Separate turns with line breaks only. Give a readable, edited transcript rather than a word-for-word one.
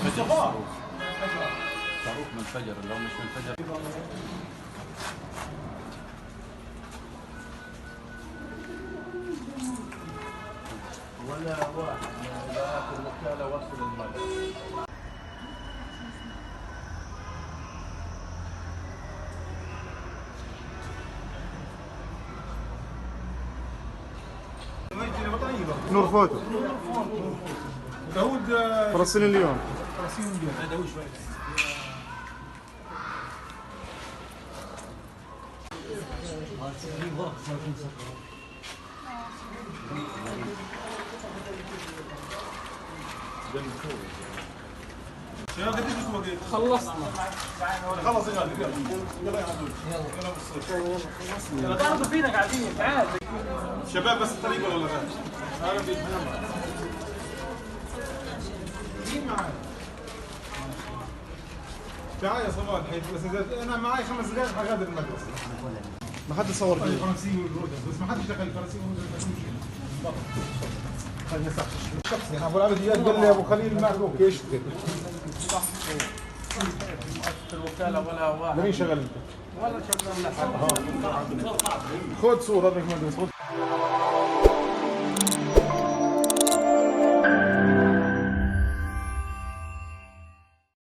مصطفى صاروخ منفجر، لو مش منفجر ولا واحد من ولايات الوكالة وصل المبلغ.
نور فوتو
داوود
فلسطين اليوم.
داوود شوي يا قديش وقت خلصنا خلص يا غالي يلا يا عبود يلا بالصوت يلا تعالوا فينا قاعدين تعال شباب بس الطريق ولا لا تعالوا في مين معاي تعال يا صباح الحين بس انا معي 5 دقائق حغادر المدرسه
ما حد صور فيه.
الفرنسي والجودة بس ما حدش دخل الفرنسي والجودة خليني صح الشخص يعني ابو العبد قال لي ابو خليل معكم ايش
صح الوكالة ولا واحد.
مين شغل انت؟
والله شغال لحد.
خذ صورة هذيك ما